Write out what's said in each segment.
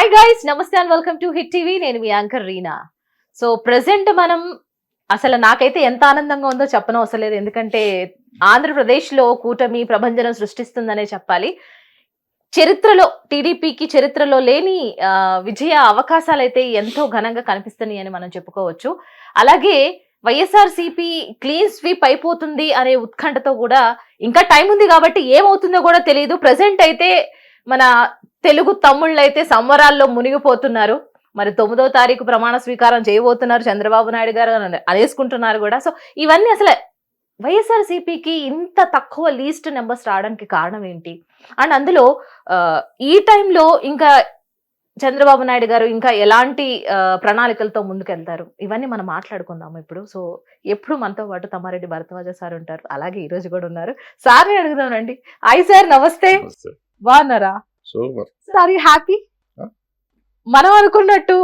Hi guys, నమస్తే and welcome to hit TV. నేను మీ anchor Reena. So present మనం అసలు నాకైతే ఎంత ఆనందంగా ఉందో చెప్పనవసరం లేదు. ఎందుకంటే ఆంధ్రప్రదేశ్లో కూటమి ప్రభంజనం సృష్టిస్తుందనే చెప్పాలి. చరిత్రలో టీడీపీకి చరిత్రలో లేని విజయ అవకాశాలు అయితే ఎంతో ఘనంగా కనిపిస్తున్నాయి అని మనం చెప్పుకోవచ్చు. అలాగే వైఎస్ఆర్సీపీ క్లీన్ స్వీప్ అయిపోతుంది అనే ఉత్కంఠతో కూడా ఇంకా టైం ఉంది కాబట్టి ఏమవుతుందో కూడా తెలియదు. ప్రెసెంట్ అయితే మన తెలుగు తమ్ముళ్ళు అయితే సంబరాల్లో మునిగిపోతున్నారు. మరి 9వ తారీఖు ప్రమాణ స్వీకారం చేయబోతున్నారు చంద్రబాబు నాయుడు గారు అనేసుకుంటున్నారు కూడా. సో ఇవన్నీ అసలు వైఎస్ఆర్సీపీకి ఇంత తక్కువ లీస్ట్ నెంబర్స్ రావడానికి కారణం ఏంటి? అండ్ అందులో ఈ టైంలో ఇంకా చంద్రబాబు నాయుడు గారు ఇంకా ఎలాంటి ప్రణాళికలతో ముందుకెళ్తారు, ఇవన్నీ మనం మాట్లాడుకుందాం ఇప్పుడు. సో ఎప్పుడు మనతో పాటు తమ్మారెడ్డి భరద్వాజ సార్ ఉంటారు, అలాగే ఈ రోజు కూడా ఉన్నారు. సార్ని అడుగుదామండి. హాయ్ సార్, నమస్తే. బాగున్నారా? Sir, you happy? మనం అనుకున్నట్టు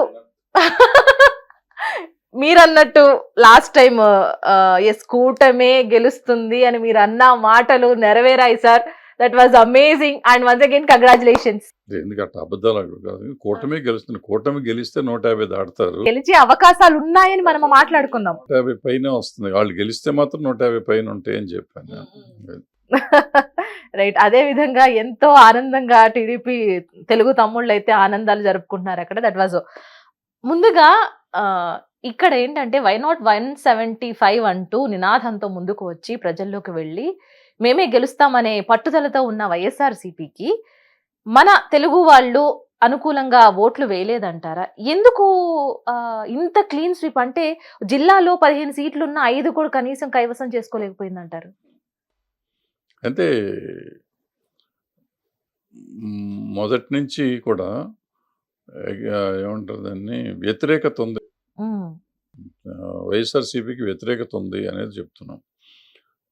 మీరన్నట్టు లాస్ట్ టైం ఎస్ కూటమే గెలుస్తుంది అని మీరు అన్న మాటలు నెరవేరాయి sir. That was amazing and once again congratulations. ఎందుకంటే అబద్ధాలు కాదు, కూటమి గెలుస్తుంది. కూటమి గెలిస్తే 150 దాడతారు. గెలిచే అవకాశాలు ఉన్నాయని మనం మాట్లాడుకున్నాం. 150 పైన వస్తుంది. వాళ్ళు గెలిస్తే మాత్రం 150 పైన ఉంటాయని చెప్పాను. రైట్. అదే విధంగా ఎంతో ఆనందంగా టీడీపీ తెలుగు తమ్ముళ్ళు అయితే ఆనందాలు జరుపుకుంటున్నారు అక్కడ. దట్ వాజ్ ముందుగా ఇక్కడ ఏంటంటే వై నాట్ 175 అంటూ నినాదంతో ముందుకు వచ్చి ప్రజల్లోకి వెళ్ళి మేమే గెలుస్తామనే పట్టుదలతో ఉన్న వైఎస్ఆర్సీపీకి మన తెలుగు వాళ్ళు అనుకూలంగా ఓట్లు వేయలేదంటారా? ఎందుకు ఇంత క్లీన్ స్వీప్? అంటే జిల్లాలో 15 సీట్లున్న 5 కూడా కనీసం కైవసం చేసుకోలేకపోయిందంటారు. అంటే మొదటి నుంచి కూడా ఏమంటారు దాన్ని, వ్యతిరేకత ఉంది. వైఎస్ఆర్సీపీకి వ్యతిరేకత ఉంది అనేది చెప్తున్నాం.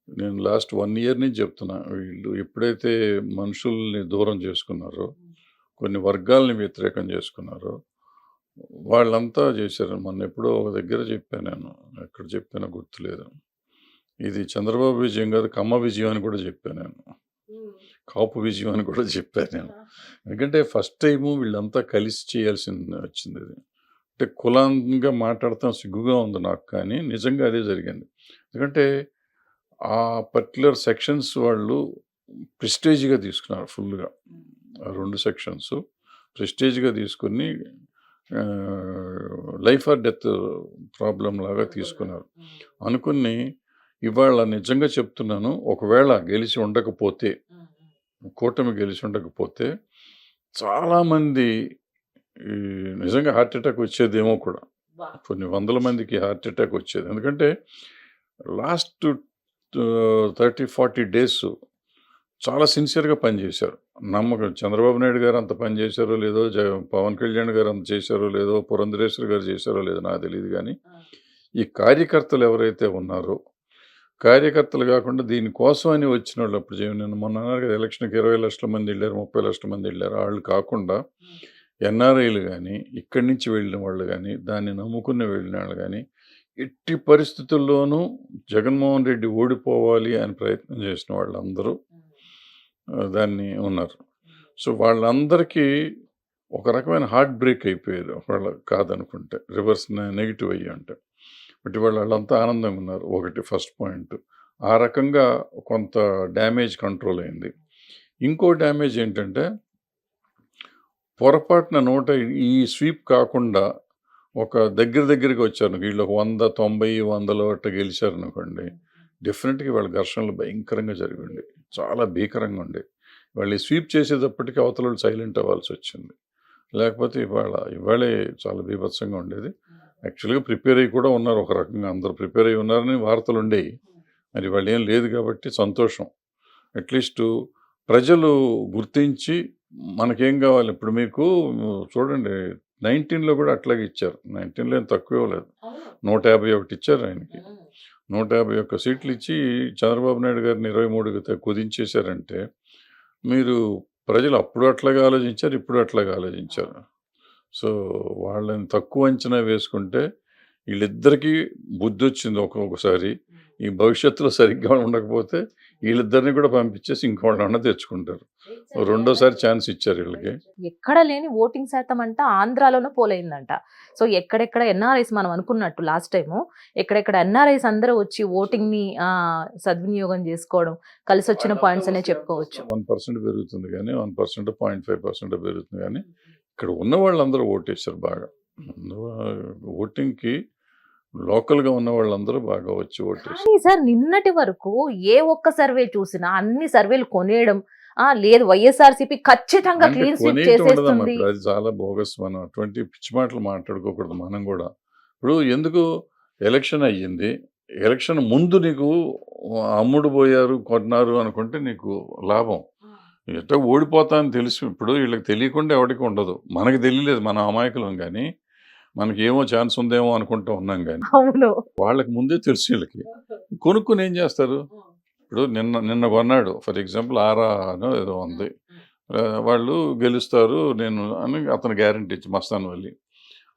నేను లాస్ట్ 1 ఇయర్ నుంచి చెప్తున్నా. వీళ్ళు ఎప్పుడైతే మనుషుల్ని దూరం చేసుకున్నారో, కొన్ని వర్గాల్ని వ్యతిరేకం చేసుకున్నారో, వాళ్ళంతా చేశారు. మొన్న ఎప్పుడో ఒక దగ్గర చెప్పాను, నేను ఎక్కడ చెప్పానో గుర్తులేదు. ఇది చంద్రబాబు విజయం కాదు, కమ్మ విజయం అని కూడా చెప్పాను నేను. కాపు విజయం అని కూడా చెప్పాను నేను. ఎందుకంటే ఫస్ట్ టైము వీళ్ళంతా కలిసి చేయాల్సింది వచ్చింది. ఇది అంటే కులంగా మాట్లాడతాం సిగ్గుగా ఉంది నాకు, కానీ నిజంగా అదే జరిగింది. ఎందుకంటే ఆ పర్టికులర్ సెక్షన్స్ వాళ్ళు ప్రెస్టేజ్గా తీసుకున్నారు ఫుల్గా. 2 సెక్షన్స్ ప్రెస్టేజ్గా తీసుకుని లైఫ్ ఆర్ డెత్ ప్రాబ్లం లాగా తీసుకున్నారు. అనుకుని ఇవాళ నిజంగా చెప్తున్నాను, ఒకవేళ గెలిచి ఉండకపోతే, కూటమి గెలిచి ఉండకపోతే చాలామంది నిజంగా హార్ట్ అటాక్ వచ్చేదేమో కూడా. కొన్ని వందల మందికి హార్ట్ అటాక్ వచ్చేది. ఎందుకంటే లాస్ట్ 30-40 డేస్ చాలా సిన్సియర్గా పనిచేశారు. నమ్మకం చంద్రబాబు నాయుడు గారు అంత పని చేశారో లేదో, పవన్ కళ్యాణ్ గారు అంత చేశారో లేదో, పురంధరేశ్వరి గారు చేశారో లేదో నాకు తెలియదు. కానీ ఈ కార్యకర్తలు ఎవరైతే ఉన్నారో, కార్యకర్తలు కాకుండా దీనికోసం అని వచ్చిన వాళ్ళు, అప్పుడు నేను మొన్న అన్నారు కదా, ఎలక్షన్కి 20 లక్షల మంది వెళ్ళారు, 30 లక్షల మంది వెళ్ళారు. వాళ్ళు కాకుండా ఎన్ఆర్ఐలు కానీ, ఇక్కడి నుంచి వెళ్ళిన వాళ్ళు కానీ, దాన్ని నమ్ముకుని వెళ్ళిన వాళ్ళు కానీ, ఎట్టి పరిస్థితుల్లోనూ జగన్మోహన్ రెడ్డి ఓడిపోవాలి అని ప్రయత్నం చేసిన వాళ్ళందరూ దాన్ని ఉన్నారు. సో వాళ్ళందరికీ ఒక రకమైన హార్ట్ బ్రేక్ అయిపోయేది వాళ్ళు కాదనుకుంటే, రివర్స్ నెగిటివ్ అయ్యి అంటే. బట్ వాళ్ళంతా ఆనందంగా ఉన్నారు. ఒకటి ఫస్ట్ పాయింట్. ఆ రకంగా కొంత డ్యామేజ్ కంట్రోల్ అయింది. ఇంకో డ్యామేజ్ ఏంటంటే, పొరపాటున ఈ స్వీప్ కాకుండా ఒక దగ్గరికి వచ్చారు. వీళ్ళు 100, 90, 100 అట్లా గెలిచారు అనుకోండి, డెఫినెట్గా వాళ్ళ ఘర్షణలు భయంకరంగా జరిగింది, చాలా భీకరంగా ఉండే. వాళ్ళు స్వీప్ చేసేటప్పటికీ అవతల సైలెంట్ అవ్వాల్సి వచ్చింది. లేకపోతే ఇవాళే చాలా బీభత్సంగా ఉండేది. యాక్చువల్గా ప్రిపేర్ అయ్యి కూడా ఉన్నారు, ఒక రకంగా అందరూ ప్రిపేర్ అయ్యి ఉన్నారని వార్తలు ఉండేవి. మరి వాళ్ళు ఏం లేదు కాబట్టి సంతోషం. అట్లీస్ట్ ప్రజలు గుర్తించి మనకేం కావాలి. ఇప్పుడు మీకు చూడండి, 19లో కూడా అట్లాగే ఇచ్చారు. 19లో ఏం తక్కువ ఇవ్వలేదు, 151 ఇచ్చారు ఆయనకి. 151 సీట్లు ఇచ్చి చంద్రబాబు నాయుడు గారిని 23కి కుదించేశారంటే, మీరు ప్రజలు అప్పుడు అట్లాగా ఆలోచించారు, ఇప్పుడు అట్లాగా ఆలోచించారు. సో వాళ్ళని తక్కువ అంచనా వేసుకుంటే వీళ్ళిద్దరికీ బుద్ధి వచ్చింది ఒక్కొక్కసారి. ఈ భవిష్యత్తులో సరిగ్గా ఉండకపోతే వీళ్ళిద్దరిని కూడా పంపించేసి ఇంకోళ్ళన్నా తెచ్చుకుంటారు. రెండోసారి ఛాన్స్ ఇచ్చారు వీళ్ళకి. ఎక్కడ లేని ఓటింగ్ శాతం అంట ఆంధ్రాలోనూ పోలైందంట. సో ఎక్కడెక్కడ ఎన్ఆర్ఐస్ మనం అనుకున్నట్టు లాస్ట్ టైము ఎక్కడెక్కడ ఎన్ఆర్ఐస్ అందరూ వచ్చి ఓటింగ్ ని సద్వినియోగం చేసుకోవడం కలిసి వచ్చిన పాయింట్స్ అనే చెప్పుకోవచ్చు. 1% పెరుగుతుంది కానీ 1% 0.5% పెరుగుతుంది కానీ ఇక్కడ ఉన్న వాళ్ళందరూ ఓటేశారు బాగా. ఓటింగ్కి లోకల్గా ఉన్న వాళ్ళందరూ బాగా వచ్చి ఓటేశారు. కానీ సార్ నిన్నటి వరకు ఏ ఒక్క సర్వే చూసినా అన్ని సర్వేలు కొనేయడం లేదు వైఎస్ఆర్సీపీ ఖచ్చితంగా అంటే క్లీన్ స్వీప్ కొనేటి ఉండదమ్మా. చేసేస్తుంది. ఇప్పుడు అది చాలా బోగస్. మనం అటువంటి పిచ్చి మాటలు మాట్లాడుకోకూడదు మనం కూడా. ఇప్పుడు ఎందుకు ఎలక్షన్ అయ్యింది, ఎలక్షన్ ముందు నీకు అమ్ముడు పోయారు కొన్నారు అనుకుంటే నీకు లాభం. ఎట్టో ఓడిపోతా అని తెలుసు. ఇప్పుడు వీళ్ళకి తెలియకుండా ఎవరికి ఉండదు. మనకి తెలియలేదు, మన అమాయకులం కానీ మనకి ఏమో ఛాన్స్ ఉందేమో అనుకుంటూ ఉన్నాం కానీ అవును. వాళ్ళకి ముందే తెలుసు. వీళ్ళకి కొనుక్కుని ఏం చేస్తారు. ఇప్పుడు నిన్న కొన్నాడు ఫర్ ఎగ్జాంపుల్ ఆరానో ఏదో ఉంది, వాళ్ళు గెలుస్తారు నేను అని అతను గ్యారంటీ ఇచ్చి మస్తాన్ వల్లి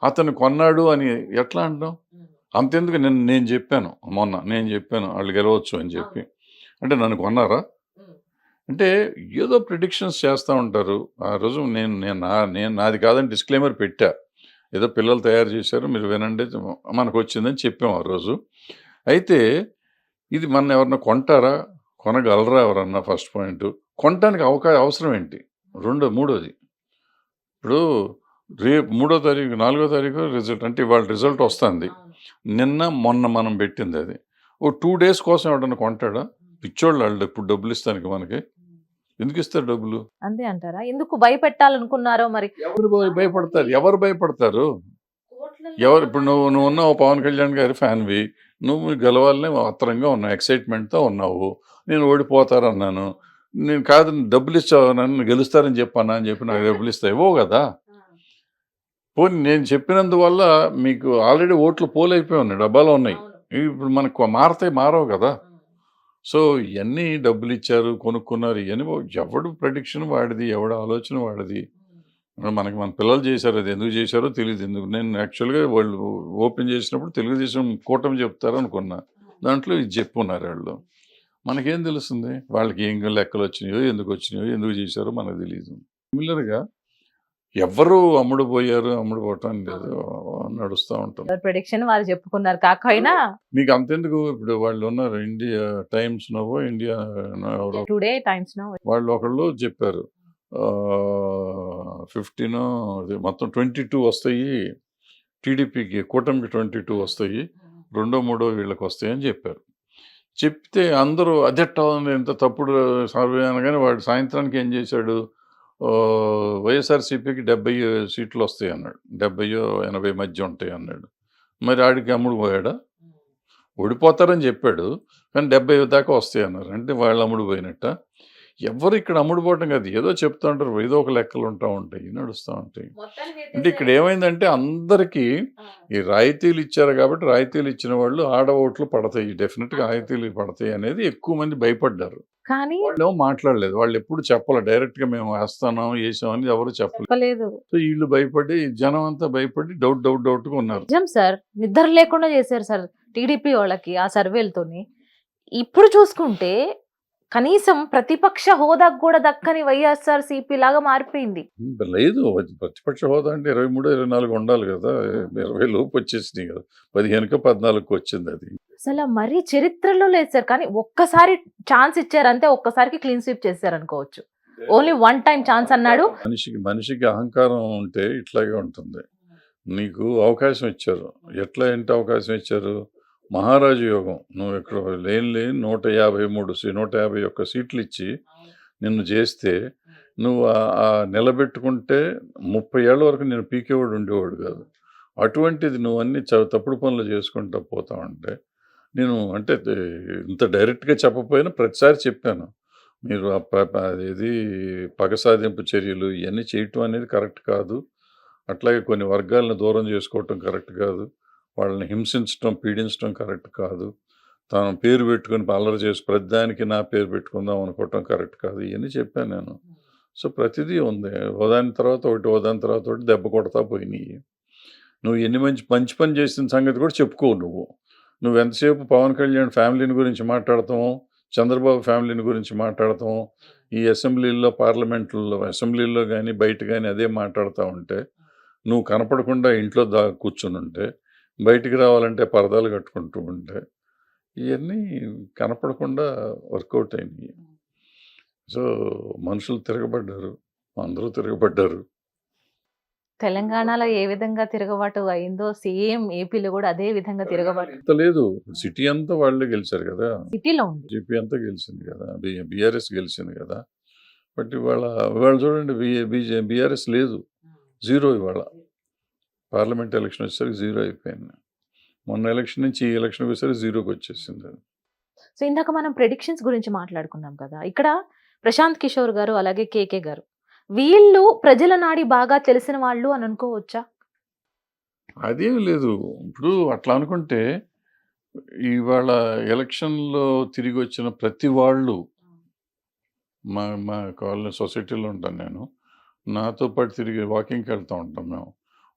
అతను కొన్నాడు అని ఎట్లా అంటాం. అంతెందుకు నేను చెప్పాను నేను చెప్పాను వాళ్ళు గెలవచ్చు అని చెప్పి. అంటే నన్ను కొన్నారా అంటే ఏదో ప్రిడిక్షన్స్ చేస్తూ ఉంటారు. ఆ రోజు నేను నాది కాదని డిస్క్లైమర్ పెట్టా. ఏదో పిల్లలు తయారు చేశారు మీరు వినండి మనకు వచ్చిందని చెప్పాం ఆ రోజు. అయితే ఇది మన ఎవరన్నా కొంటారా, కొనగలరా ఎవరన్నా ఫస్ట్ పాయింట్. కొనటానికి అవసరం ఏంటి. మూడోది ఇప్పుడు రేపు 3వ తారీఖు 4వ తారీఖు రిజల్ట్ అంటే ఇవాళ రిజల్ట్ వస్తుంది. మొన్న మనం పెట్టింది అది. ఓ 2 days కోసం ఎవడన్నా కొంటాడా. పిచ్చోళ్ళు వాళ్ళు ఇప్పుడు డబ్బులు ఇస్తానికి మనకి ఎందుకు ఇస్తారు డబ్బులు. అంతే అంటారా. ఎందుకు భయపెట్టాలనుకున్నారో మరి. ఎవరు భయపడతారు. ఇప్పుడు నువ్వు ఉన్నావు పవన్ కళ్యాణ్ గారి ఫ్యాన్వి, నువ్వు గెలవాలని ఆత్రంగా ఉన్నావు, ఎక్సైట్మెంట్తో ఉన్నావు. నేను ఓడిపోతారన్నాను, నేను కాదు డబ్బులు ఇచ్చావు నన్ను గెలుస్తారని చెప్పాను అని చెప్పి నాకు డబ్బులు ఇస్తావు ఇవ్వవు కదా. పోనీ నేను చెప్పినందువల్ల మీకు ఆల్రెడీ ఓట్లు పోలైపోయి ఉన్నాయి, డబ్బాలో ఉన్నాయి. ఇప్పుడు మనకు మారవు కదా. సో ఇవన్నీ డబ్బులు ఇచ్చారు కొనుక్కున్నారు ఇవన్నీ ఎవడు ప్రెడిక్షన్ వాడిది, ఎవడు ఆలోచన వాడిది. మన పిల్లలు చేశారు, అది ఎందుకు చేశారో తెలియదు. నేను యాక్చువల్గా వాళ్ళు ఓపెన్ చేసినప్పుడు తెలుగుదేశం కూటమి చెప్తారు అనుకున్నా, దాంట్లో ఇది చెప్పున్నారు వాళ్ళు. మనకేం తెలుస్తుంది వాళ్ళకి ఏం లెక్కలు వచ్చినాయో ఎందుకు చేశారో మనకు తెలియదు. సిమిలర్గా ఎవరు అమ్ముడు పోవటం లేదు, నడుస్తూ ఉంటుంది. ప్రెడిక్షన్ వాళ్ళు చెప్పుకున్నారు కాకపోయినా మీకు అంతెందుకు. ఇప్పుడు వాళ్ళు ఉన్నారు ఇండియా టైమ్స్ నోవో ఇండియా టుడే టైమ్స్ నో వాళ్ళు ఒకళ్ళు చెప్పారు 15 మొత్తం 22 వస్తాయి టీడీపీకి, కూటమికి 22 వస్తాయి, 2, 3 వీళ్ళకి వస్తాయి అని చెప్పారు. చెప్తే అందరూ అదెట్టా ఎంత తప్పుడు సర్వే అనగానే వాడు సాయంత్రానికి ఏం చేశాడు, వైఎస్ఆర్సీపీకి 70 సీట్లు వస్తాయి అన్నాడు, 70-80 మధ్య ఉంటాయి అన్నాడు. మరి ఆడికి అమ్ముడు పోయాడా. ఓడిపోతారని చెప్పాడు కానీ 70 దాకా వస్తాయి అన్నారు. అంటే వాళ్ళు అమ్ముడు పోయినట్ట. ఎవరు ఇక్కడ అమ్ముడు పోవటం కాదు, ఏదో చెప్తూ ఉంటారు, ఏదో ఒక లెక్కలు ఉంటాయి, నడుస్తూ ఉంటాయి. అంటే ఇక్కడ ఏమైందంటే అందరికీ ఈ రాయితీలు ఇచ్చారు కాబట్టి రాయితీలు ఇచ్చిన వాళ్ళు ఆడ ఓట్లు పడతాయి, డెఫినెట్గా రాయితీలు పడతాయి అనేది ఎక్కువ మంది భయపడ్డారు. కానీ వాళ్ళు మాట్లాడలేదు, వాళ్ళు ఎప్పుడు చెప్పాలి డైరెక్ట్గా మేము వేసామని ఎవరు చెప్పలేదు. సో వీళ్ళు భయపడి జనం అంతా భయపడి డౌట్గా ఉన్నారు. నిజం సార్, నిద్ర లేకుండా చేశారు సార్ టీడీపీ వాళ్ళకి ఆ సర్వేలతోని. ఇప్పుడు చూసుకుంటే కనీసం ప్రతిపక్ష హోదాకు కూడా దక్కని వైఎస్ఆర్సీపీ లాగా మారిపోయింది. లేదు ప్రతిపక్ష హోదా అంటే 23-24 ఉండాలి కదా, 20 లోపు వచ్చేసినాయి కదా, 15-14 వచ్చింది అది. అసలు మరీ చరిత్రలో లేదు సార్. కానీ ఒక్కసారి ఛాన్స్ ఇచ్చారంటే ఒక్కసారికి క్లీన్ స్వీప్ చేశారు అనుకోవచ్చు. ఓన్లీ 1 time ఛాన్స్ అన్నాడు. మనిషికి అహంకారం ఉంటే ఇట్లాగే ఉంటుంది. నీకు అవకాశం ఇచ్చారు, ఎట్లా ఏంటి అవకాశం ఇచ్చారు, మహారాజు యోగం. నువ్వు ఇక్కడ లేని 151 సీట్లు ఇచ్చి నిన్ను చేస్తే నువ్వు నిలబెట్టుకుంటే 30 ఏళ్ళ వరకు నేను పీకేవాడు ఉండేవాడు కాదు. అటువంటిది నువ్వు అన్ని తప్పుడు పనులు చేసుకుంటూ పోతా ఉంటే నేను అంటే ఇంత డైరెక్ట్గా చెప్పకపోయినా ప్రతిసారి చెప్పాను, మీరు అదేది పగ సాధింపు చర్యలు ఇవన్నీ చేయటం అనేది కరెక్ట్ కాదు, అట్లాగే కొన్ని వర్గాలను దూరం చేసుకోవటం కరెక్ట్ కాదు, వాళ్ళని హింసించడం పీడించడం కరెక్ట్ కాదు, తన పేరు పెట్టుకుని అల్లరి చేసి ప్రతిదానికి నా పేరు పెట్టుకుందాం అనుకోవటం కరెక్ట్ కాదు, ఇవన్నీ చెప్పాను నేను. సో ప్రతిదీ ఉంది, ఓదాని తర్వాత ఒకటి దెబ్బ కొడతా పోయినాయి. నువ్వు ఎన్ని మంచి మంచి పని చేసిన సంగతి కూడా చెప్పుకోవు నువ్వు ఎంతసేపు పవన్ కళ్యాణ్ ఫ్యామిలీని గురించి మాట్లాడతావు, చంద్రబాబు ఫ్యామిలీని గురించి మాట్లాడతావు, ఈ అసెంబ్లీల్లో అసెంబ్లీలో కానీ బయట కానీ అదే మాట్లాడుతూ ఉంటే, నువ్వు కనపడకుండా ఇంట్లో కూర్చుని ఉంటే, బయటికి రావాలంటే పరదాలు కట్టుకుంటూ ఉంటే, ఇవన్నీ కనపడకుండా వర్కౌట్ అయినాయి. సో మనుషులు తిరగబడ్డారు, అందరూ తిరగబడ్డారు. తెలంగాణలో ఏ విధంగా తిరగబాటు అయిందో సేమ్ ఏపీలో కూడా అదే విధంగా తిరగబాటు అంత లేదు, సిటీ అంతా వాళ్ళే గెలిచారు కదా, సిటీలో ఉంది. జీపీ అంతా గెలిచింది కదా, బీఆర్ఎస్ గెలిచింది కదా. బట్ ఇవాళ చూడండి, బీఆర్ఎస్ లేదు, జీరో. ఇవాళ పార్లమెంట్ ఎలక్షన్ వచ్చేసరికి జీరో అయిపోయింది. మొన్న ఎలక్షన్ నుంచి ఈ ఎలక్షన్కి వచ్చేసరికి జీరోకి వచ్చేసింది. సో ఇందాక మనం ప్రెడిక్షన్స్ గురించి మాట్లాడుకున్నాం కదా, ఇక్కడ ప్రశాంత్ కిషోర్ గారు అలాగే కేకే గారు వీళ్ళు ప్రజల నాడి బాగా తెలిసిన వాళ్ళు అని అనుకోవచ్చా? అదేం లేదు. ఇప్పుడు అట్లా అనుకుంటే ఇవాళ ఎలక్షన్లో తిరిగి వచ్చిన ప్రతి వాళ్ళు, మా మా కాలనీ సొసైటీలో ఉంటాను నేను, నాతో పాటు తిరిగి వాకింగ్కి వెళ్తూ ఉంటాం మేము.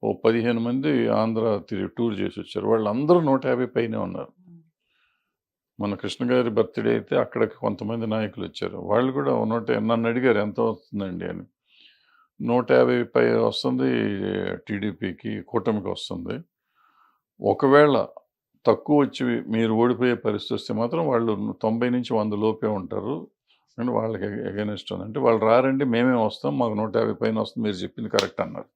ఓ 15 మంది ఆంధ్ర టూర్ చేసి వచ్చారు. వాళ్ళందరూ 150 పైనే ఉన్నారు. మన కృష్ణ గారి బర్త్డే అయితే అక్కడికి కొంతమంది నాయకులు వచ్చారు. వాళ్ళు కూడా నన్ను అడిగారు ఎంత వస్తుందండి అని. 150 పై వస్తుంది టీడీపీకి, కూటమికి వస్తుంది. ఒకవేళ తక్కువ వచ్చి మీరు ఓడిపోయే పరిస్థితి వస్తే మాత్రం వాళ్ళు 90 నుంచి 100 లోపే ఉంటారు అని వాళ్ళకి ఎగెనిస్ట్ అంటే, వాళ్ళు రారండి మేమే వస్తాం, మాకు 150 పైన వస్తుంది, మీరు చెప్పింది కరెక్ట్ అన్నారు.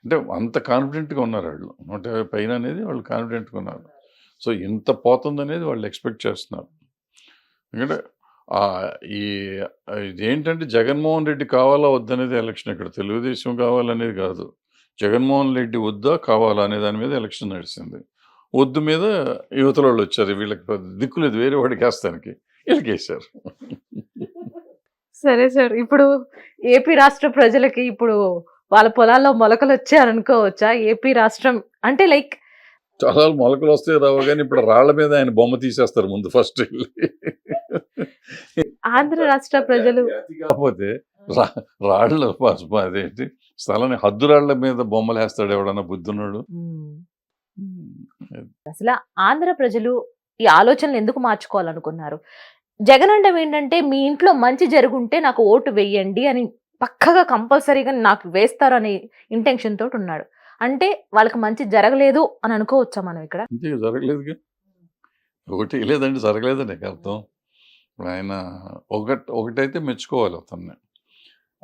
అంటే అంత కాన్ఫిడెంట్గా ఉన్నారు వాళ్ళు. 150 పైన అనేది వాళ్ళు కాన్ఫిడెంట్గా ఉన్నారు. సో ఇంత పోతుందనేది వాళ్ళు ఎక్స్పెక్ట్ చేస్తున్నారు. ఎందుకంటే ఇదేంటంటే జగన్మోహన్ రెడ్డి కావాలా వద్దనేది ఎలక్షన్. ఇక్కడ తెలుగుదేశం కావాలనేది కాదు, జగన్మోహన్ రెడ్డి వద్దా కావాలా అనే దాని మీద ఎలక్షన్ నడిచింది. వద్దు మీద యువతల వాళ్ళు వచ్చారు, వీళ్ళకి దిక్కులేదు వేరే వాడికి వేస్తానికి, వీళ్ళకి వేసారు. సరే సార్, ఇప్పుడు ఏపీ రాష్ట్ర ప్రజలకి ఇప్పుడు వాళ్ళ పొలాల్లో మొలకలు వచ్చాయనుకోవచ్చా? ఏపీ రాష్ట్రం అంటే లైక్ చాలా మొలకలు వస్తాయి రావు, కానీ ఇప్పుడు రాళ్ల మీద ఆయన బొమ్మ తీసేస్తారు ముందు ఫస్ట్. ఆంధ్ర రాష్ట్ర ప్రజలు కాకపోతే రాళ్ళు అదేంటి స్థలాన్ని హద్దురాళ్ల మీద బొమ్మలు వేస్తాడు ఎవడన్నా బుద్ధున్నాడు. అసలు ఆంధ్ర ప్రజలు ఈ ఆలోచనలు ఎందుకు మార్చుకోవాలనుకున్నారు? జగన్ అంటే ఏంటంటే మీ ఇంట్లో మంచి జరుగుంటే నాకు ఓటు వేయండి అని పక్కగా కంపల్సరీగా నాకు వేస్తారు అనే ఇంటెన్షన్ తోటి ఉన్నాడు. అంటే వాళ్ళకి మంచి జరగలేదు అని అనుకోవచ్చా మనం ఇక్కడ? అంతే, జరగలేదుగా. ఒకటి లేదండి, జరగలేదని అర్థం. ఇప్పుడు ఆయన ఒకటైతే మెచ్చుకోవాలి అతన్ని,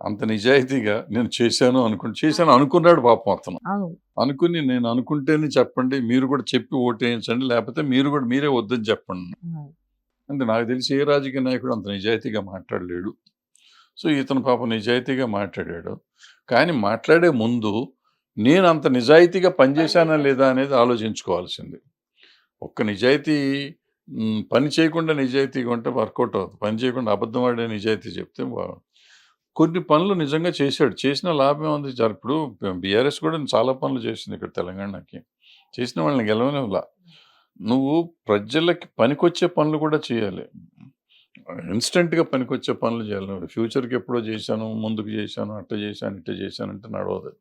అంత నిజాయితీగా నేను చేశాను అనుకున్నాడు పాపం అతను. అనుకుని నేను అనుకుంటేనే చెప్పండి, మీరు కూడా చెప్పి ఓటేయించండి, లేకపోతే మీరే వద్దని చెప్పండి. అంటే నాకు తెలిసి ఏ రాజకీయ నాయకుడు అంత నిజాయితీగా మాట్లాడలేడు. సో ఇతను పాపం నిజాయితీగా మాట్లాడాడు. కానీ మాట్లాడే ముందు నేను అంత నిజాయితీగా పనిచేశానా లేదా అనేది ఆలోచించుకోవాల్సింది. ఒక్క నిజాయితీ పని చేయకుండా నిజాయితీగా ఉంటే వర్కౌట్ అవుతుంది. పని చేయకుండా అబద్ధం ఆడే నిజాయితీ చెప్తే కొన్ని పనులు నిజంగా చేశాడు, చేసిన లాభం ఉంది. ఇప్పుడు బీఆర్ఎస్ కూడా చాలా పనులు చేసింది ఇక్కడ తెలంగాణకి, చేసిన వాళ్ళని గెలవనివ్వలా. నువ్వు ప్రజలకి పనికొచ్చే పనులు కూడా చేయాలి, ఇన్స్టెంట్గా పనికొచ్చే పనులు చేయాలి. నువ్వు ఫ్యూచర్కి ఎప్పుడో చేశాను, ముందుకు చేశాను, ఇట్ట చేశాను అంటే నడవదు.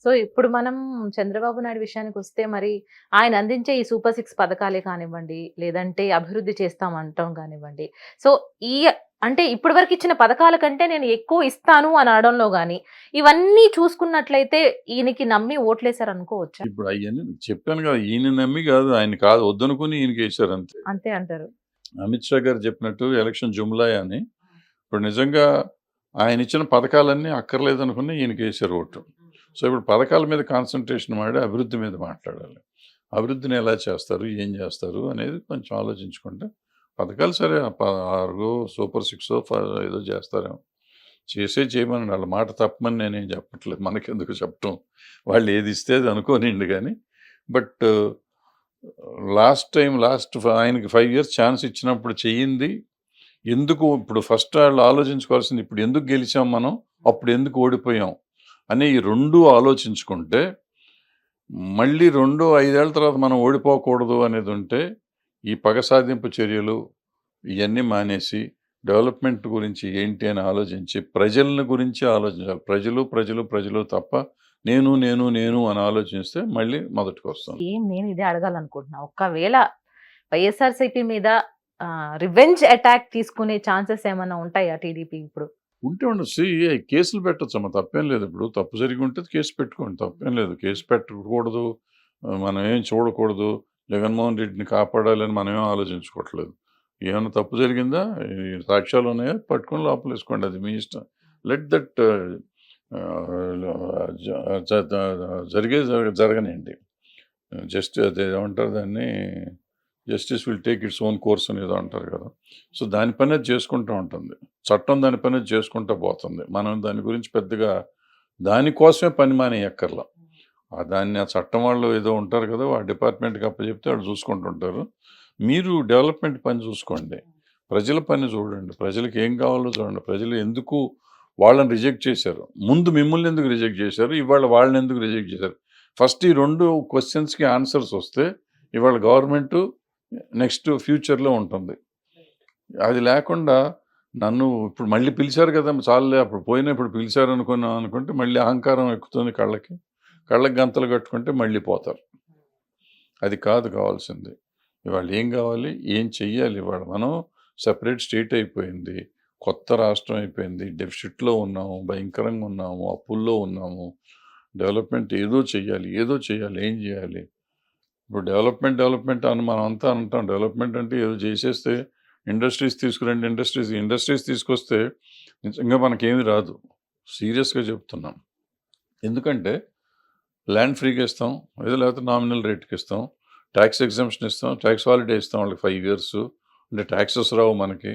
సో ఇప్పుడు మనం చంద్రబాబు నాయుడు విషయానికి వస్తే, మరి ఆయన అందించే ఈ సూపర్ 6 పథకాలే కానివ్వండి, లేదంటే అభివృద్ధి చేస్తామంటాం కానివ్వండి, సో అంటే ఇప్పటి వరకు ఇచ్చిన పథకాల కంటే నేను ఎక్కువ ఇస్తాను అని అనడంలో కానీ ఇవన్నీ చూసుకున్నట్లయితే ఈయనకి నమ్మి ఓట్లేశారు అనుకోవచ్చా? ఇప్పుడు అవన్నీ చెప్పాను కదా, ఈయన నమ్మి కాదు, ఆయన కాదు వద్దనుకుని ఈయనకి వేశారు అంతే. అంతే అంటారు. అమిత్ షా గారు చెప్పినట్టు ఎలక్షన్ జుమ్లాయ్ అని. ఇప్పుడు నిజంగా ఆయన ఇచ్చిన పథకాలన్నీ అక్కర్లేదనుకుని ఈయనకి వేశారు ఓటు. సో ఇప్పుడు పథకాల మీద కాన్సన్ట్రేషన్ మాడి అభివృద్ధి మీద మాట్లాడాలి. అభివృద్ధిని ఎలా చేస్తారు, ఏం చేస్తారు అనేది కొంచెం ఆలోచించుకుంటే, పథకాలు సరే 6 సూపర్ 6 ఏదో చేస్తారేమో, చేయమని వాళ్ళ మాట తప్పమని నేనేం చెప్పట్లేదు, మనకెందుకు చెప్పటం, వాళ్ళు ఏది ఇస్తే అది అనుకోనిండి. కానీ బట్ లాస్ట్ ఆయనకి 5 years ఛాన్స్ ఇచ్చినప్పుడు చెయ్యింది ఎందుకు, ఇప్పుడు ఫస్ట్ వాళ్ళు ఆలోచించుకోవాల్సింది ఇప్పుడు ఎందుకు గెలిచాం మనం, అప్పుడు ఎందుకు ఓడిపోయాం అని ఈ రెండు ఆలోచించుకుంటే, మళ్ళీ 5 ఏళ్ల తర్వాత మనం ఓడిపోకూడదు అనేది ఉంటే, ఈ పగ సాధింపు చర్యలు ఇవన్నీ మానేసి డెవలప్మెంట్ గురించి ఏంటి అని ఆలోచించి ప్రజలను గురించి ఆలోచించాలి. ప్రజలు తప్ప నేను అని ఆలోచిస్తే మళ్ళీ మొదటికి వస్తాం. నేను ఇదే అడగాలనుకుంటున్నా. ఒకవేళ వైఎస్ఆర్‌సీపీ మీద రివెంజ్ అటాక్ తీసుకునే ఛాన్సెస్ ఏమన్నా ఉంటాయా టీడీపీ ఇప్పుడు? ఉంటే ఉండొచ్చు. కేసులు పెట్టొచ్చమ్మా, తప్పేం లేదు. ఇప్పుడు తప్పు జరిగి ఉంటే కేసు పెట్టుకోండి, తప్పేం లేదు. కేసు పెట్టకూడదు, మనం ఏం చూడకూడదు, జగన్మోహన్ రెడ్డిని కాపాడాలని మనం ఏం ఆలోచించుకోవట్లేదు. ఏమైనా తప్పు జరిగిందా, ఈ సాక్ష్యాలు ఉన్నాయా, పట్టుకొని లోపలేసుకోండి, అది మీ ఇష్టం. Let that జరగనండి. జస్ట్ అదే ఏమంటారు దాన్ని, justice will take its own course అని ఏదో అంటారు కదా. సో దాని పని అది చేసుకుంటూ ఉంటుంది, చట్టం దాని పని అది చేసుకుంటూ పోతుంది. మనం దాని గురించి పెద్దగా దానికోసమే పని మానేయక్కర్లా. దాన్ని ఆ చట్టం వాళ్ళు ఏదో ఉంటారు కదా, ఆ డిపార్ట్మెంట్కి అప్పచెప్తే వాళ్ళు చూసుకుంటుంటారు. మీరు డెవలప్మెంట్ పని చూసుకోండి, ప్రజల పని చూడండి, ప్రజలకు ఏం కావాలో చూడండి. ప్రజలు ఎందుకు వాళ్ళని రిజెక్ట్ చేశారు, ముందు మిమ్మల్ని ఎందుకు రిజెక్ట్ చేశారు, ఇవాళ వాళ్ళని ఎందుకు రిజెక్ట్ చేశారు, ఫస్ట్ ఈ 2 క్వశ్చన్స్కి ఆన్సర్స్ వస్తే ఇవాళ గవర్నమెంట్ నెక్స్ట్ ఫ్యూచర్లో ఉంటుంది. అది లేకుండా నన్ను ఇప్పుడు మళ్ళీ పిలిచారు కదా చాలులే, అప్పుడు పోయినా ఇప్పుడు పిలిచారు అనుకుంటే మళ్ళీ అహంకారం ఎక్కుతుంది, కళ్ళకి గంతలు కట్టుకుంటే మళ్ళీ పోతారు. అది కాదు కావాల్సింది. ఇవాళ ఏం కావాలి, ఏం చెయ్యాలి. ఇవాళ మనం సెపరేట్ స్టేట్ అయిపోయింది, కొత్త రాష్ట్రం అయిపోయింది, డెఫిసిట్లో ఉన్నాము, భయంకరంగా ఉన్నాము, అప్పుల్లో ఉన్నాము. డెవలప్మెంట్ ఏదో చెయ్యాలి, ఏం చేయాలి. ఇప్పుడు డెవలప్మెంట్ అని మనం అంతా అంటాం. డెవలప్మెంట్ అంటే ఏదో చేసేస్తే ఇండస్ట్రీస్ తీసుకురండి, ఇండస్ట్రీస్ తీసుకొస్తే నిజంగా మనకేమీ రాదు, సీరియస్గా చెప్తున్నాం. ఎందుకంటే ల్యాండ్ ఫ్రీగా ఇస్తాం, ఏదో లేకపోతే నామినల్ రేట్కి ఇస్తాం, ట్యాక్స్ ఎగ్జంప్షన్ ఇస్తాం, ట్యాక్స్ హాలిడే ఇస్తాం వాళ్ళకి 5 years, అంటే ట్యాక్సెస్ రావు మనకి.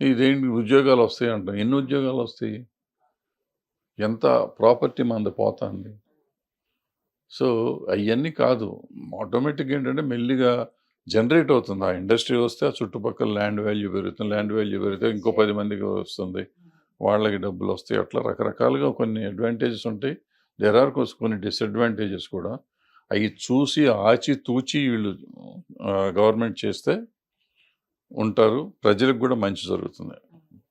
ఇదేంటి ఉద్యోగాలు వస్తాయి అంటాం. ఎన్ని ఉద్యోగాలు వస్తాయి, ఎంత ప్రాపర్టీ మనది పోతుంది. సో అవన్నీ కాదు, ఆటోమేటిక్గా ఏంటంటే మెల్లిగా జనరేట్ అవుతుంది. ఆ ఇండస్ట్రీ వస్తే ఆ చుట్టుపక్కల ల్యాండ్ వాల్యూ పెరిగితే ఇంకో 10 మందికి వస్తుంది, వాళ్ళకి డబ్బులు వస్తాయి. అట్లా రకరకాలుగా కొన్ని అడ్వాంటేజెస్ ఉంటాయి. దెర్ ఆర్ కొన్ని డిసడ్వాంటేజెస్ కూడా. అవి చూసి ఆచితూచి వీళ్ళు గవర్నమెంట్ చేస్తే ఉంటారు, ప్రజలకు కూడా మంచి జరుగుతుంది.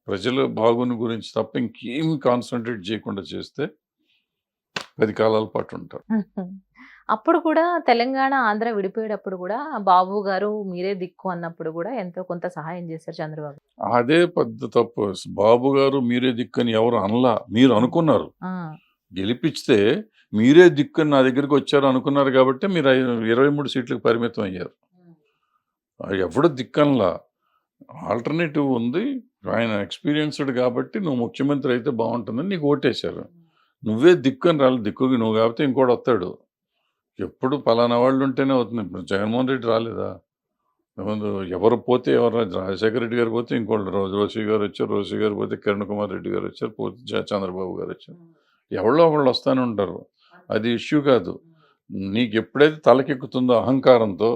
ప్రజల బాగుని గురించి తప్ప ఇంకేమి కాన్సన్ట్రేట్ చేయకుండా చేస్తే 10 కాలాల పాటు ఉంటారు. అప్పుడు కూడా తెలంగాణ ఆంధ్ర విడిపోయేటప్పుడు కూడా బాబు గారు మీరే దిక్కు అన్నప్పుడు కూడా ఎంతో కొంత సహాయం చేశారు చంద్రబాబు. అదే పెద్ద తప్పు. బాబు గారు మీరే దిక్కని ఎవరు అనలా, మీరు అనుకున్నారు. గెలిపిస్తే మీరే దిక్కని నా దగ్గరికి వచ్చారు అనుకున్నారు కాబట్టి మీరు 23 సీట్లకు పరిమితం అయ్యారు. ఎవడు దిక్కనలా, ఆల్టర్నేటివ్ ఉంది, ఆయన ఎక్స్పీరియన్స్డ్ కాబట్టి నువ్వు ముఖ్యమంత్రి అయితే బాగుంటుందని నీకు ఓటేశారు. నువ్వే దిక్కని రాలేదు, దిక్కుకి నువ్వు కాబట్టి ఇంకోటి వస్తాడు. ఎప్పుడు పలానా వాళ్ళు ఉంటేనే అవుతుంది. ఇప్పుడు జగన్మోహన్ రెడ్డి రాలేదా, ఎవరు పోతే ఎవరు, రాజశేఖర రెడ్డి గారు పోతే ఇంకోళ్ళు, రోషి గారు వచ్చారు, రోషి గారు పోతే కిరణ్ కుమార్ రెడ్డి గారు వచ్చారు, పోతే చంద్రబాబు గారు వచ్చారు. ఎవరో ఒకళ్ళు వస్తూనే ఉంటారు, అది ఇష్యూ కాదు. నీకు ఎప్పుడైతే తలకెక్కుతుందో అహంకారంతో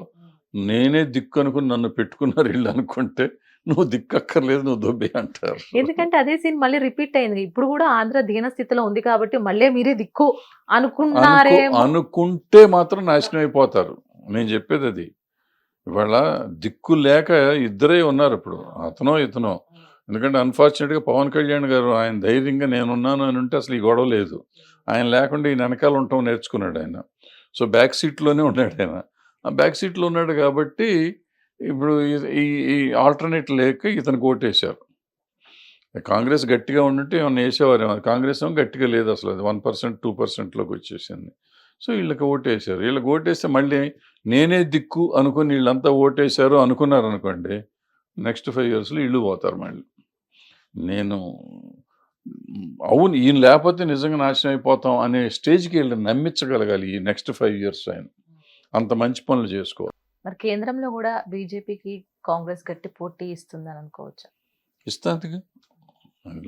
నేనే దిక్కు అనుకుని నన్ను పెట్టుకున్నారు వీళ్ళు అనుకుంటే నువ్వు దిక్కక్కర్లేదు, నువ్వు దొబ్బే అంటారు. ఎందుకంటే అదే సీన్ మళ్ళీ రిపీట్ అయింది. ఇప్పుడు కూడా ఆంధ్ర దీన స్థితిలో ఉంది కాబట్టి మళ్ళీ మీరే దిక్కు అనుకుంటే మాత్రం నాశనం అయిపోతారు. నేను చెప్పేది అది. ఇవాళ దిక్కు లేక ఇద్దరే ఉన్నారు ఇప్పుడు, అతనో ఇతనో. ఎందుకంటే అన్ఫార్చునేట్గా పవన్ కళ్యాణ్ గారు ఆయన ధైర్యంగా నేనున్నాను అని ఉంటే అసలు ఈ గొడవ లేదు. ఆయన లేకుండా ఈ వెనకాల ఉండటం నేర్చుకున్నాడు ఆయన. సో బ్యాక్ సీట్లోనే ఉన్నాడు ఆయన. ఆ బ్యాక్ సీట్లో ఉన్నాడు కాబట్టి ఇప్పుడు ఈ ఆల్టర్నేట్ లేక ఇతనికి ఓటేశారు. కాంగ్రెస్ గట్టిగా ఉండుంటే ఏమన్నా వేసేవారేమో. కాంగ్రెస్ ఏమో గట్టిగా లేదు అసలు, అది 1%, 2%లోకి వచ్చేసింది. సో వీళ్ళకి ఓటేశారు. వీళ్ళకి ఓటేస్తే మళ్ళీ నేనే దిక్కు అనుకుని వీళ్ళంతా ఓటేశారు అనుకున్నారు అనుకోండి, నెక్స్ట్ 5 yearsలో ఇళ్ళు పోతారు మళ్ళీ. నేను అవును ఈయన లేకపోతే నిజంగా నాశనం అయిపోతాం అనే స్టేజ్కి వీళ్ళని నమ్మించగలగాలి ఈ నెక్స్ట్ 5 years ఆయన. అంత మంచి పనులు చేసుకోవాలి. మరి కేంద్రంలో కూడా బీజేపీకి కాంగ్రెస్ గట్టి పోటీ ఇస్తుందని అనుకోవచ్చు. ఇస్తాంతిగా.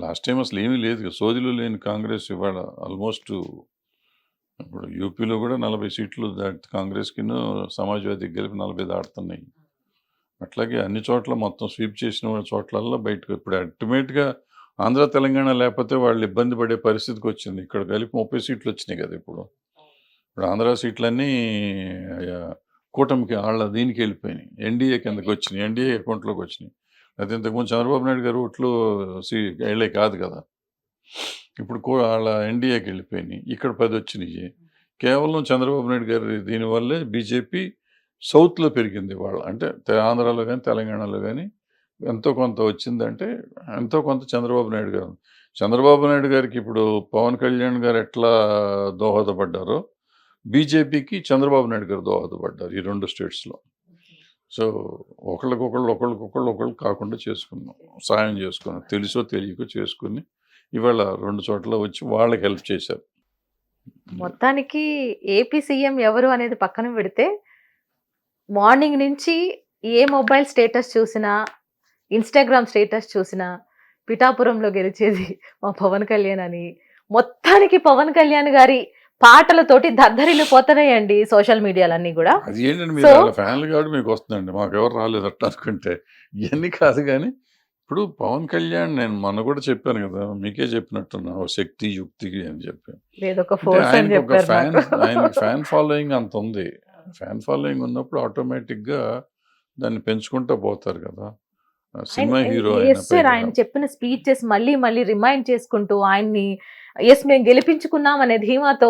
లాస్ట్ టైం అసలు ఏమీ లేదు, సోదిలో లేని కాంగ్రెస్ ఇవాళ ఆల్మోస్ట్ ఇప్పుడు యూపీలో కూడా 40 సీట్లు కాంగ్రెస్కి సమాజ్వాదీకి కలిపి 40 దాటుతున్నాయి. అట్లాగే అన్ని చోట్ల మొత్తం స్వీప్ చేసిన చోట్లల్లో బయటకు ఇప్పుడు అల్టిమేట్గా ఆంధ్ర తెలంగాణ లేకపోతే వాళ్ళు ఇబ్బంది పడే పరిస్థితికి వచ్చింది. ఇక్కడ కలిపి 30 సీట్లు వచ్చినాయి కదా ఇప్పుడు ఆంధ్ర సీట్లన్నీ కూటమికి వాళ్ళ దీనికి వెళ్ళిపోయినాయి, ఎన్డీఏ కిందకి వచ్చినాయి, ఎన్డీఏ అకౌంట్లోకి వచ్చినాయి. అది ఇంతకుముందు చంద్రబాబు నాయుడు గారు ఓట్లు వెళ్ళే కాదు కదా. ఇప్పుడు వాళ్ళ ఎన్డీఏకి వెళ్ళిపోయినాయి, ఇక్కడ 10 వచ్చినాయి. కేవలం చంద్రబాబు నాయుడు గారి దీనివల్లే బీజేపీ సౌత్లో పెరిగింది. వాళ్ళు అంటే ఆంధ్రాలో కానీ తెలంగాణలో కానీ ఎంతో కొంత వచ్చిందంటే ఎంతో కొంత చంద్రబాబు నాయుడు గారు. చంద్రబాబు నాయుడు గారికి ఇప్పుడు పవన్ కళ్యాణ్ గారు ఎట్లా దోహదపడ్డారో బీజేపీకి చంద్రబాబు నాయుడు గారు దోహదపడ్డారు ఈ 2 స్టేట్స్లో. సో ఒకళ్ళకొకళ్ళు కాకుండా చేసుకున్నాం, సాయం చేసుకున్నాం, తెలుసో తెలియకో చేసుకుని ఇవాళ 2 చోట్ల వచ్చి వాళ్ళకి హెల్ప్ చేశారు. మొత్తానికి ఏపీ సీఎం ఎవరు అనేది పక్కన పెడితే మార్నింగ్ నుంచి ఏ మొబైల్ స్టేటస్ చూసినా, ఇన్స్టాగ్రామ్ స్టేటస్ చూసినా పిఠాపురంలో గెలిచేది మా పవన్ కళ్యాణ్ అని, మొత్తానికి పవన్ కళ్యాణ్ గారి పాటలతోటి దద్దరిల్లిపోతున్నాయండి సోషల్ మీడియాలన్నీ కూడా. అది ఏంటంటే మీరు వాళ్ళ ఫ్యాన్లు కాబట్టి మీకు వస్తుందండి, మాకు ఎవరు రాలేదు అట్లా అనుకుంటే. ఇవన్నీ కాదు కానీ ఇప్పుడు పవన్ కళ్యాణ్, నేను మొన్న కూడా చెప్పాను కదా, మీకే చెప్పినట్టున్నా, శక్తి యుక్తికి అని చెప్పాను. ఆయనకి ఫ్యాన్ ఫాలోయింగ్ అంత ఉంది. ఫ్యాన్ ఫాలోయింగ్ ఉన్నప్పుడు ఆటోమేటిక్గా దాన్ని పెంచుకుంటూ పోతారు కదా. సినిమా హీరో ఆయన చెప్పిన స్పీచెస్ మళ్ళీ మళ్ళీ రిమైండ్ చేసుకుంటూ ఆయన్ని మేము గెలిపించుకున్నాం అనే ధీమాతో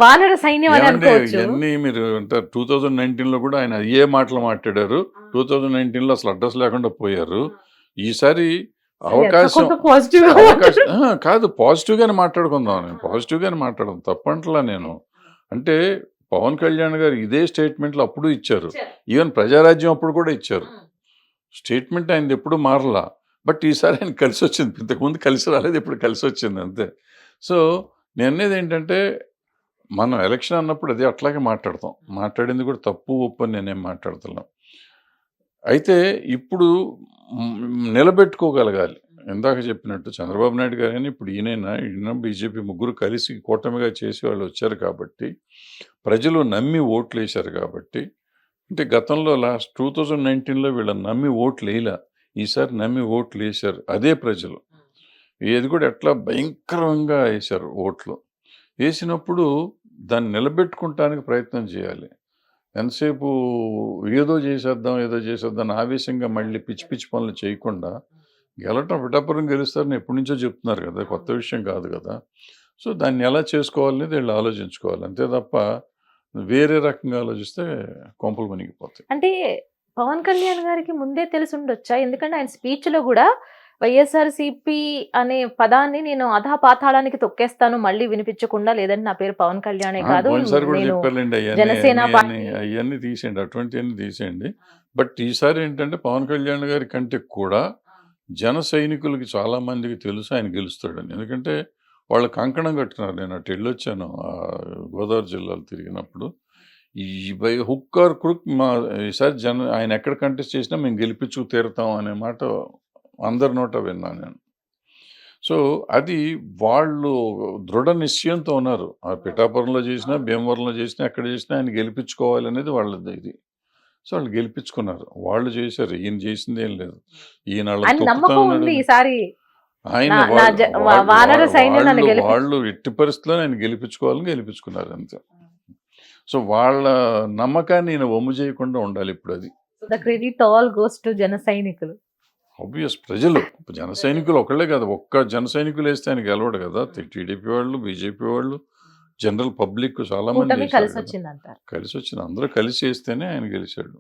వానర సైన్యం అని అనుకోవచ్చు. ఇవన్నీ మీరు అంటారు 2019లో కూడా ఆయన ఏ మాటలు మాట్లాడారు, 2019లో అసలు అడ్రస్ లేకుండా పోయారు. ఈసారి అవకాశం కాదు, పాజిటివ్గానే మాట్లాడుకుందాం, పాజిటివ్గానే మాట్లాడదాం, తప్పంటలా నేను. అంటే పవన్ కళ్యాణ్ గారు ఇదే స్టేట్మెంట్లు అప్పుడు ఇచ్చారు, ఈవెన్ ప్రజారాజ్యం అప్పుడు కూడా ఇచ్చారు. స్టేట్మెంట్ ఆయనది ఎప్పుడు మారలా. బట్ ఈసారి ఆయన కలిసి వచ్చింది, ఇంతకుముందు కలిసి రాలేదు, ఇప్పుడు కలిసి వచ్చింది అంతే. సో నేను అనేది ఏంటంటే, మనం ఎలక్షన్ అన్నప్పుడు అది అట్లాగే మాట్లాడతాం, మాట్లాడింది కూడా తప్పు ఒప్పు అని నేనేం మాట్లాడుతున్నాం. అయితే ఇప్పుడు నిలబెట్టుకోగలగాలి. ఇందాక చెప్పినట్టు చంద్రబాబు నాయుడు గారైనా ఇప్పుడు ఈయన బీజేపీ ముగ్గురు కలిసి కూటమిగా చేసి వాళ్ళు వచ్చారు కాబట్టి, ప్రజలు నమ్మి ఓట్లు వేశారు కాబట్టి. అంటే గతంలో లాస్ట్ 2019లో వీళ్ళని నమ్మి ఓట్లు వేయలే, ఈసారి నమ్మి ఓట్లు వేశారు అదే ప్రజలు. ఏది కూడా ఎట్లా భయంకరంగా వేశారు ఓట్లు. వేసినప్పుడు దాన్ని నిలబెట్టుకుంటానికి ప్రయత్నం చేయాలి. ఎంతసేపు ఏదో చేసేద్దాం ఆవేశంగా మళ్ళీ పిచ్చి పిచ్చి పనులు చేయకుండా, గెలవటం పిఠాపురం గెలుస్తారని ఎప్పటి నుంచో చెప్తున్నారు కదా, కొత్త విషయం కాదు కదా. సో దాన్ని ఎలా చేసుకోవాలనేది వీళ్ళు ఆలోచించుకోవాలి, అంతే తప్ప వేరే రకంగా ఆలోచిస్తే కొంపలు మునిగిపోతాయి. అంటే పవన్ కళ్యాణ్ గారికి ముందే తెలిసి ఉండొచ్చా? ఎందుకంటే ఆయన స్పీచ్లో కూడా వైఎస్ఆర్సీపీ అనే పదాన్ని నేను అధపాతాళానికి తొక్కేస్తాను మళ్ళీ వినిపించకుండా, లేదంటే నా పేరు పవన్ కళ్యాణే కాదు, జనసేన అవన్నీ తీసేయండి, అటువంటివన్నీ తీసేయండి. బట్ ఈసారి ఏంటంటే పవన్ కళ్యాణ్ గారి కంటే కూడా జన సైనికులకి చాలా మందికి తెలుసు ఆయన గెలుస్తాడని. ఎందుకంటే వాళ్ళు కంకణం కట్టున్నారు. నేను అటు వెళ్ళొచ్చాను గోదావరి జిల్లాలో తిరిగినప్పుడు. ఈ బై హుక్ ఆర్ క్రుక్ ఈసారి ఆయన ఎక్కడ కంటెస్ట్ చేసినా మేము గెలిపించుకు తీరుతాం అనే మాట అందరి నోట విన్నాను నేను. సో అది వాళ్ళు దృఢ నిశ్చయంతో ఉన్నారు. ఆ పిఠాపురంలో చేసినా, భీమవరంలో చేసినా, ఎక్కడ చేసినా ఆయన గెలిపించుకోవాలనేది వాళ్ళది ఇది. సో వాళ్ళు గెలిపించుకున్నారు, వాళ్ళు చేశారు. ఈయన చేసింది ఏం లేదు. ఈయన వాళ్ళు ఎట్టి పరిస్థితుల్లో ఆయన గెలిపించుకోవాలని గెలిపించుకున్నారు అంతే. సో వాళ్ళ నమ్మకాన్ని ఈయన వమ్ము చేయకుండా ఉండాలి ఇప్పుడు. అది క్రెడిట్ ఆల్ గోస్ టు జన సైనికులు. ఆబ్వియస్, ప్రజలు జన సైనికులు ఒకళ్ళే కదా, ఒక్క జన సైనికులు వేస్తే ఆయన గెలవడు కదా. టీడీపీ వాళ్ళు, బీజేపీ వాళ్ళు, జనరల్ పబ్లిక్ చాలా మంది కలిసి వచ్చింది, అందరూ కలిసి వేస్తేనే ఆయన గెలిచాడు.